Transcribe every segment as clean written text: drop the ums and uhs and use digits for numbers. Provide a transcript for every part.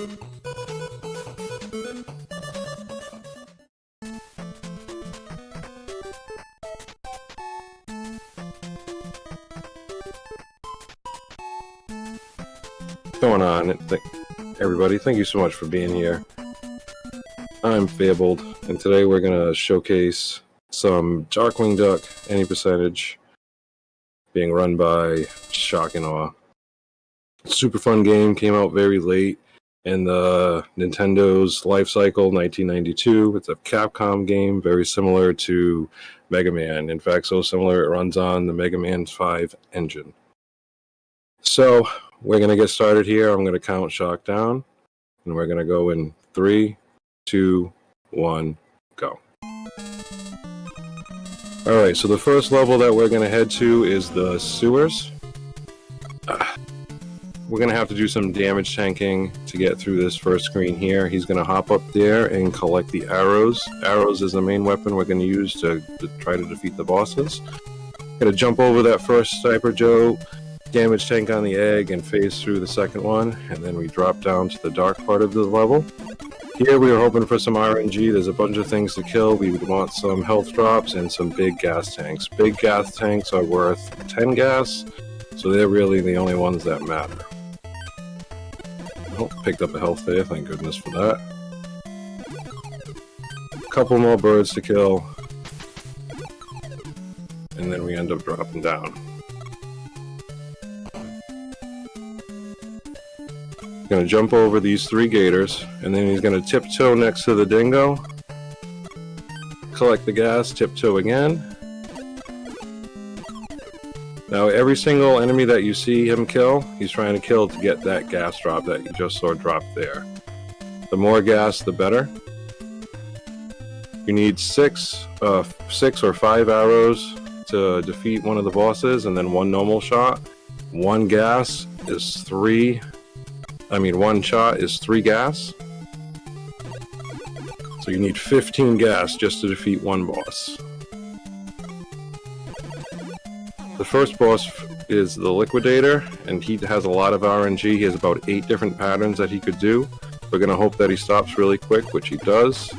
Going on, everybody, thank you so much for being here. I'm Fabled, and today we're going to showcase some Darkwing Duck, any percentage, being run by Shockandawe. Super fun game, came out very late in the Nintendo's life cycle, 1992. It's a Capcom game, very similar to Mega Man. In fact, so similar it runs on the Mega Man 5 engine. So, we're going to get started here. I'm going to count Shock down, and we're going to go in 3, 2, 1, go. Alright, so the first level that we're going to head to is the sewers. We're going to have to do some damage tanking to get through this first screen here. He's going to hop up there and collect the arrows. Arrows is the main weapon we're going to use to try to defeat the bosses. Going to jump over that first Sniper Joe, damage tank on the egg, and phase through the second one, and then we drop down to the dark part of the level. Here we are hoping for some RNG. There's a bunch of things to kill. We would want some health drops and some big gas tanks. Big gas tanks are worth 10 gas, so they're really the only ones that matter. Oh, picked up a health there, thank goodness for that. A couple more birds to kill, and then we end up dropping down. Going to jump over these 3 gators, and then he's going to tiptoe next to the dingo, collect the gas, tiptoe again. Now every single enemy that you see him kill, he's trying to kill to get that gas drop that you just saw drop there. The more gas, the better. You need 6 or 5 arrows to defeat one of the bosses, and then 1 normal shot. 1 gas is 3. 1 shot is 3 gas. So you need 15 gas just to defeat 1 boss. The first boss is the Liquidator, and he has a lot of RNG. He has about 8 different patterns that he could do. We're going to hope that he stops really quick, which he does.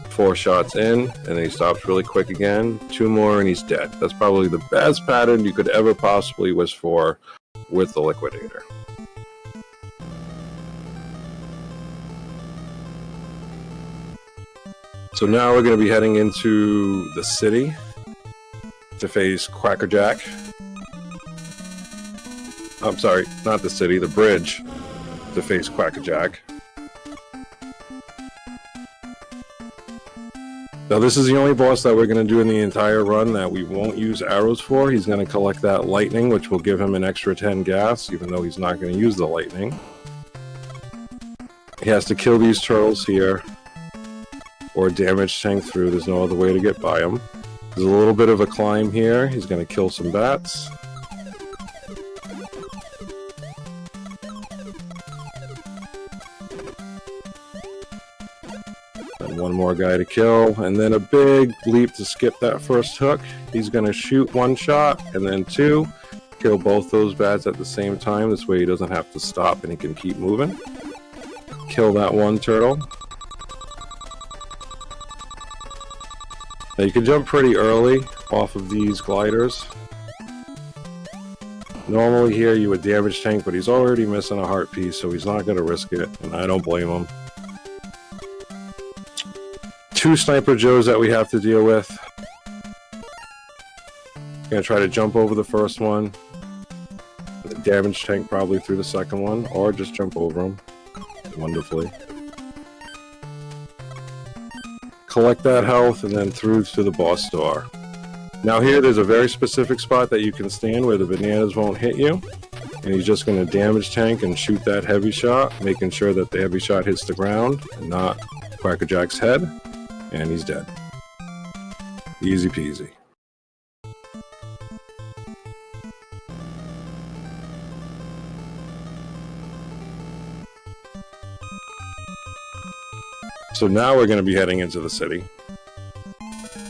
4 shots in, and then he stops really quick again. 2 more and he's dead. That's probably the best pattern you could ever possibly wish for with the Liquidator. So now we're going to be heading into the city to face Quackerjack. I'm sorry, not the city, the bridge to face Quackerjack. Now this is the only boss that we're going to do in the entire run that we won't use arrows for. He's going to collect that lightning, which will give him an extra 10 gas, even though he's not going to use the lightning. He has to kill these turtles here, or damage tank through. There's no other way to get by him. There's a little bit of a climb here. He's going to kill some bats. And 1 more guy to kill, and then a big leap to skip that first hook. He's going to shoot 1 shot, and then 2. Kill both those bats at the same time. This way he doesn't have to stop and he can keep moving. Kill that 1 turtle. Now you can jump pretty early off of these gliders. Normally here you would damage tank, but he's already missing a heart piece, so he's not going to risk it, and I don't blame him. 2 Sniper Joes that we have to deal with. Gonna try to jump over the first one. Damage tank probably through the second one, or just jump over him. Wonderfully. Collect that health, and then through to the boss door. Now here, there's a very specific spot that you can stand where the bananas won't hit you. And he's just going to damage tank and shoot that heavy shot, making sure that the heavy shot hits the ground and not Quackerjack's head. And he's dead. Easy peasy. So now we're going to be heading into the city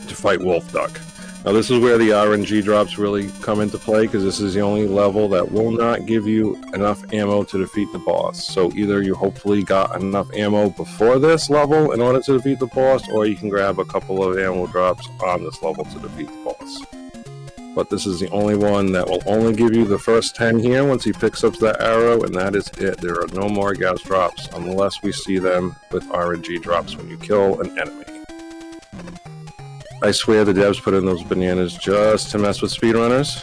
to fight Wolf Duck. Now this is where the RNG drops really come into play, because this is the only level that will not give you enough ammo to defeat the boss. So either you hopefully got enough ammo before this level in order to defeat the boss, or you can grab a couple of ammo drops on this level to defeat the boss. But this is the only one that will only give you the first 10 here once he picks up that arrow, and that is it. There are no more gas drops unless we see them with RNG drops when you kill an enemy. I swear the devs put in those bananas just to mess with speedrunners.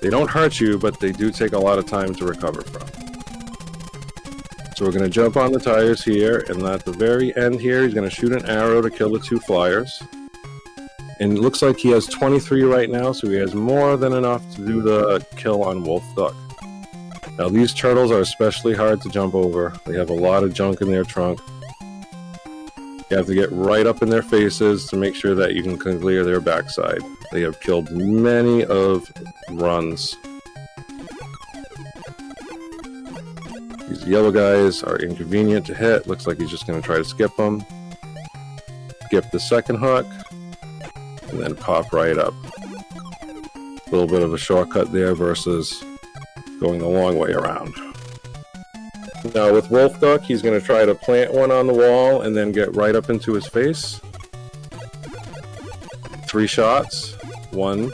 They don't hurt you, but they do take a lot of time to recover from. So we're going to jump on the tires here, and at the very end here, he's going to shoot an arrow to kill the 2 flyers. And it looks like he has 23 right now, so he has more than enough to do the kill on Wolf Duck. Now these turtles are especially hard to jump over. They have a lot of junk in their trunk. You have to get right up in their faces to make sure that you can clear their backside. They have killed many of runs. These yellow guys are inconvenient to hit. Looks like he's just going to try to skip them. Skip the second hook, and then pop right up. A little bit of a shortcut there versus going the long way around. Now with Wolf Duck, he's going to try to plant one on the wall and then get right up into his face. 3 shots. 1.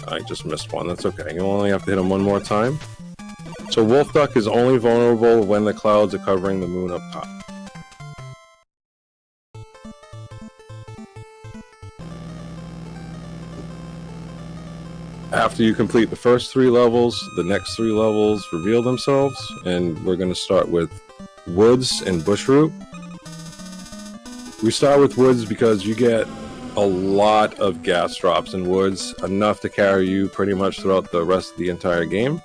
I just missed one. That's okay. You only have to hit him 1 more time. So Wolf Duck is only vulnerable when the clouds are covering the moon up top. After you complete the first 3 levels, the next 3 levels reveal themselves, and we're going to start with Woods and Bushroot. We start with Woods because you get a lot of gas drops in Woods, enough to carry you pretty much throughout the rest of the entire game,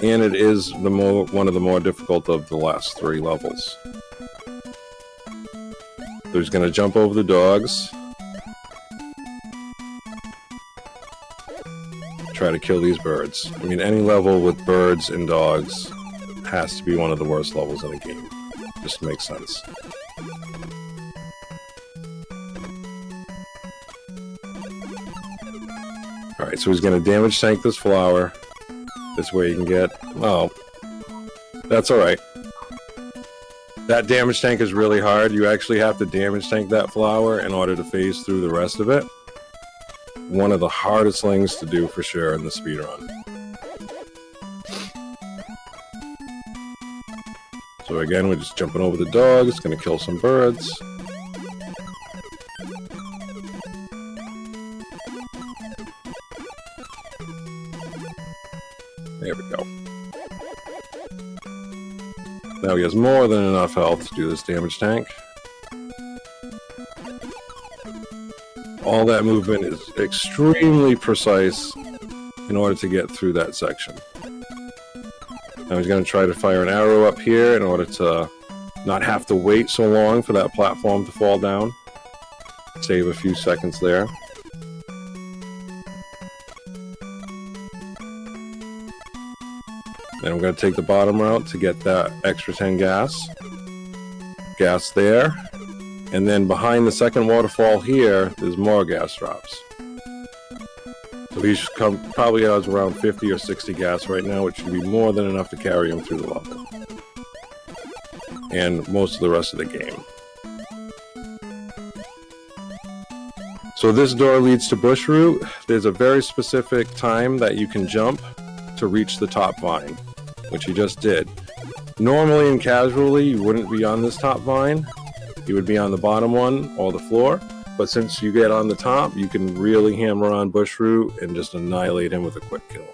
and it is one of the more difficult of the last 3 levels. So he's going to jump over the dogs. Try to kill these birds. I mean, any level with birds and dogs has to be one of the worst levels in the game. Just makes sense. Alright, so he's going to damage tank this flower. This way you can get... Oh. That's alright. That damage tank is really hard. You actually have to damage tank that flower in order to phase through the rest of it. One of the hardest things to do for sure in the speedrun. So again, we're just jumping over the dog. It's going to kill some birds. There we go. Now he has more than enough health to do this damage tank. All that movement is extremely precise in order to get through that section. Now he's going to try to fire an arrow up here in order to not have to wait so long for that platform to fall down. Save a few seconds there. Then I'm going to take the bottom route to get that extra 10 gas. Gas there. And then behind the second waterfall here, there's more gas drops. So he probably has around 50 or 60 gas right now, which should be more than enough to carry him through the level. And most of the rest of the game. So this door leads to Bushroot. There's a very specific time that you can jump to reach the top vine, which he just did. Normally and casually, you wouldn't be on this top vine. You would be on the bottom one or the floor, but since you get on the top, you can really hammer on Bushroot and just annihilate him with a quick kill.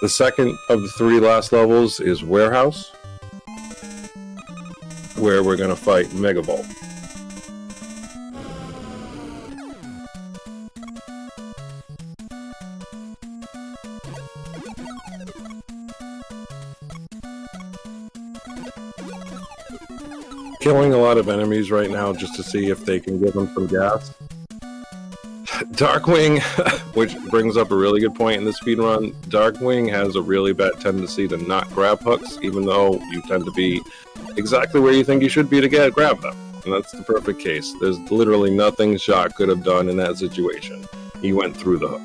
The second of the 3 last levels is Warehouse, where we're going to fight Megavolt. Killing a lot of enemies right now just to see if they can give them some gas. Darkwing, which brings up a really good point in the speedrun, Darkwing has a really bad tendency to not grab hooks, even though you tend to be exactly where you think you should be to grab them. And that's the perfect case. There's literally nothing Shock could have done in that situation. He went through the hook.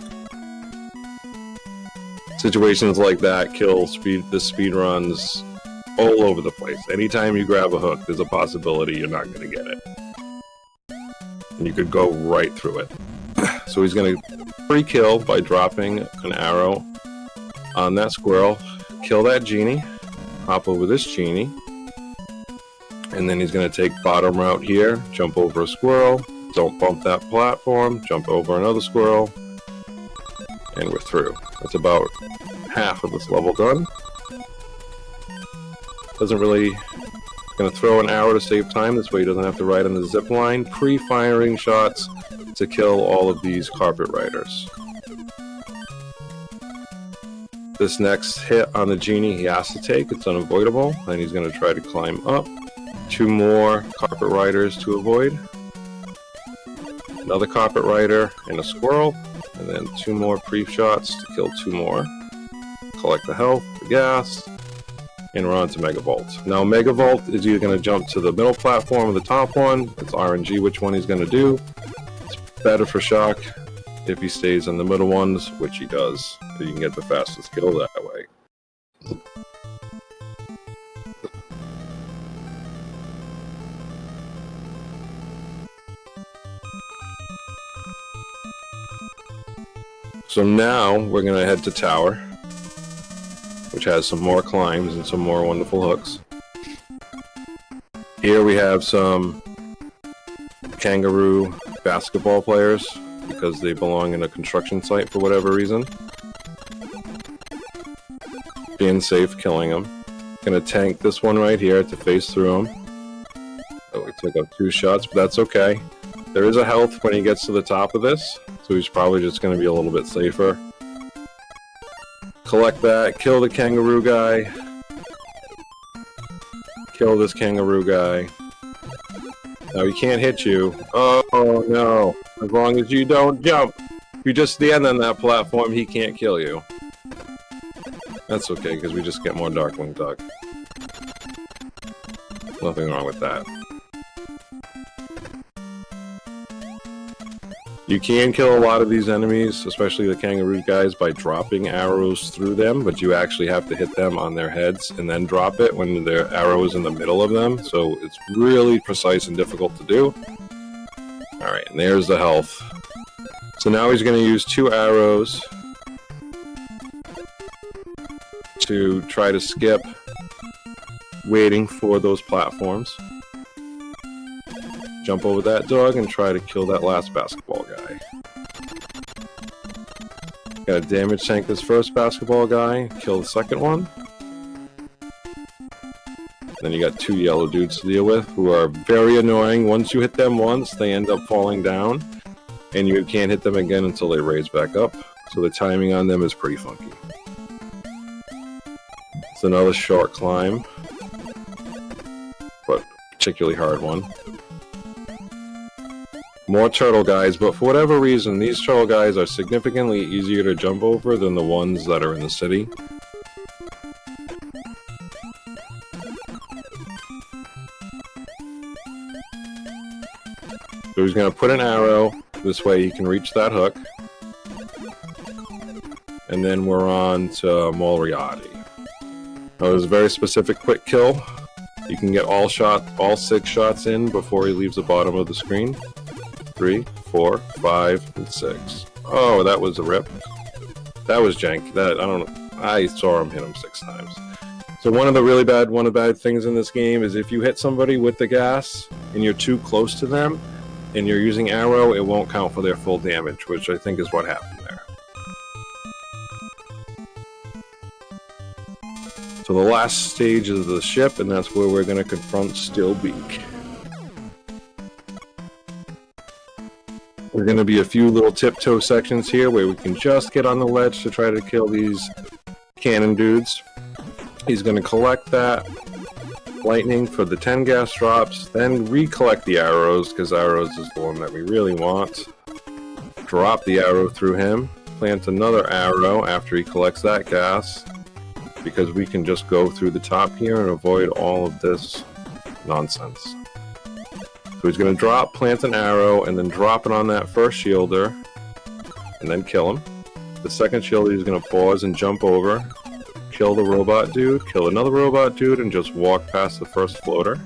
Situations like that kill the speedruns all over the place. Anytime you grab a hook, there's a possibility you're not going to get it. And you could go right through it. So he's going to pre-kill by dropping an arrow on that squirrel, kill that genie, hop over this genie, and then he's going to take bottom route here, jump over a squirrel, don't bump that platform, jump over another squirrel, and we're through. That's about half of this level done. Doesn't really... Going to throw an arrow to save time, this way he doesn't have to ride on the zip line. Pre-firing shots to kill all of these carpet riders. This next hit on the genie he has to take, it's unavoidable, and he's going to try to climb up. 2 more carpet riders to avoid. Another carpet rider and a squirrel, and then 2 more pre-shots to kill 2 more. Collect the health, the gas, and we're on to Megavolt. Now Megavolt is either going to jump to the middle platform or the top one. It's RNG which one he's going to do. It's better for Shock if he stays in the middle ones, which he does. You can get the fastest kill that way. So now we're going to head to Tower, which has some more climbs and some more wonderful hooks. Here we have some kangaroo basketball players, because they belong in a construction site for whatever reason. Being safe, killing them. Gonna tank this one right here to face through him. Oh, we took up 2 shots, but that's okay. There is a health when he gets to the top of this, so he's probably just gonna be a little bit safer. Collect that, kill the kangaroo guy. Kill this kangaroo guy. Now he can't hit you. Oh no, as long as you don't jump. If you just stand on that platform, he can't kill you. That's okay, because we just get more Darkwing Duck. Nothing wrong with that. You can kill a lot of these enemies, especially the kangaroo guys, by dropping arrows through them, but you actually have to hit them on their heads and then drop it when their arrow is in the middle of them, so it's really precise and difficult to do. Alright, and there's the health. So now he's going to use 2 arrows to try to skip waiting for those platforms. Jump over that dog and try to kill that last basketball guy. Gotta damage tank this first basketball guy, kill the second one. Then you got 2 yellow dudes to deal with, who are very annoying. Once you hit them once, they end up falling down, and you can't hit them again until they raise back up. So the timing on them is pretty funky. It's another short climb, but particularly hard one. More turtle guys, but for whatever reason, these turtle guys are significantly easier to jump over than the ones that are in the city. So he's going to put an arrow, this way he can reach that hook. And then we're on to Moriarty. Now there's a very specific quick kill. You can get all 6 shots in before he leaves the bottom of the screen. 3, 4, 5, and 6. Oh, that was a rip. That was jank. I saw him hit him 6 times. So one of the bad things in this game is if you hit somebody with the gas and you're too close to them and you're using arrow, it won't count for their full damage, which I think is what happened there. So the last stage is the ship, and that's where we're going to confront Stillbeak. There are going to be a few little tiptoe sections here where we can just get on the ledge to try to kill these cannon dudes. He's going to collect that lightning for the 10 gas drops, then recollect the arrows, because arrows is the one that we really want. drop the arrow through him, plant another arrow after he collects that gas, because we can just go through the top here and avoid all of this nonsense. So he's going to drop, plant an arrow, and then drop it on that first shielder, and then kill him. The second shielder he's going to pause and jump over, kill the robot dude, kill another robot dude, and just walk past the first floater.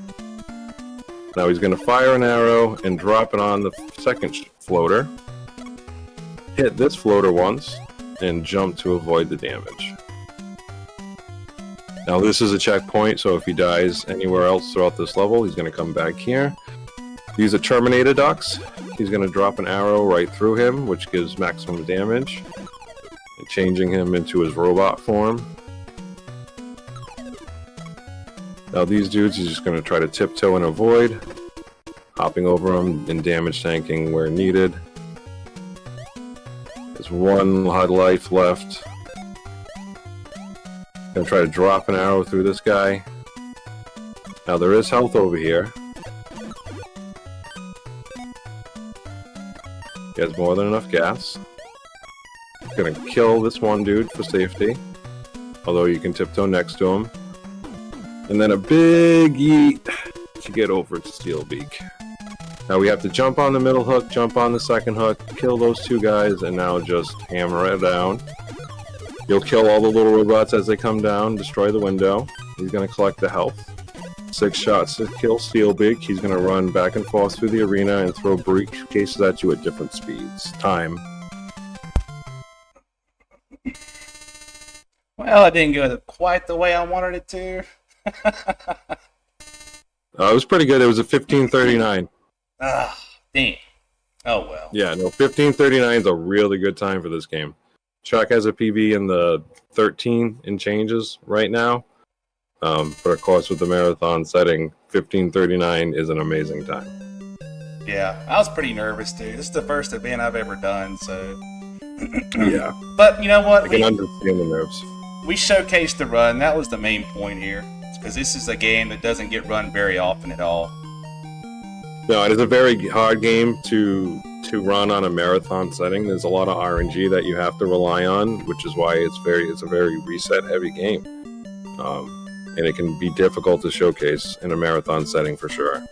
Now he's going to fire an arrow and drop it on the second floater, hit this floater once, and jump to avoid the damage. Now this is a checkpoint, so if he dies anywhere else throughout this level, he's going to come back here. These are Terminator ducks. He's going to drop an arrow right through him, which gives maximum damage, and changing him into his robot form. Now these dudes, he's just going to try to tiptoe and avoid, hopping over them and damage tanking where needed. There's one life left. Going to try to drop an arrow through this guy. Now there is health over here. He has more than enough gas. Going to kill this one dude for safety, although you can tiptoe next to him. And then a big yeet to get over to Steelbeak. Now we have to jump on the middle hook, jump on the second hook, kill those two guys, and now just hammer it down. You'll kill all the little robots as they come down, destroy the window. He's going to collect the health. 6 shots to kill Steelbeak. He's going to run back and forth through the arena and throw briefcases at you at different speeds. Time. Well, it didn't go quite the way I wanted it to. It was pretty good. It was a 15:39. Ah, damn. Oh well. Yeah, no, 15:39 is a really good time for this game. Chuck has a PB in the 13 and changes right now. But of course, with the marathon setting, 15:39 is an amazing time. Yeah, I was pretty nervous too. This is the first event I've ever done, so. Yeah. But you know what? I can understand the nerves. We showcased the run. That was the main point here. Because this is a game that doesn't get run very often at all. No, it is a very hard game to run on a marathon setting. There's a lot of RNG that you have to rely on, which is why it's a very reset heavy game. And it can be difficult to showcase in a marathon setting for sure.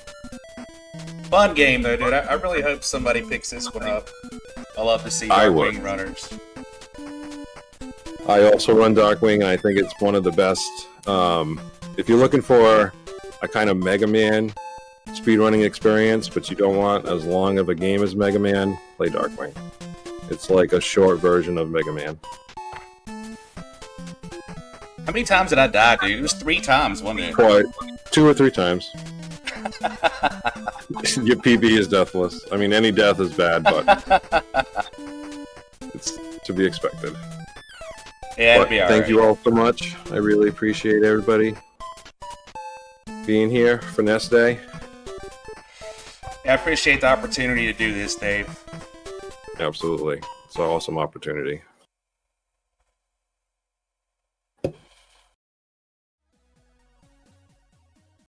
Fun game though, dude. I really hope somebody picks this one up. I love to see Darkwing runners. I also run Darkwing, and I think it's one of the best. If you're looking for a kind of Mega Man speedrunning experience, but you don't want as long of a game as Mega Man, play Darkwing. It's like a short version of Mega Man. How many times did I die, dude? It was 3 times, wasn't it? Quite. 2 or 3 times. Your PB is deathless. I mean, any death is bad, but it's to be expected. Yeah, it'd be all right. Thank you all so much. I really appreciate everybody being here for NESDay. Yeah, I appreciate the opportunity to do this, Dave. Absolutely. It's an awesome opportunity.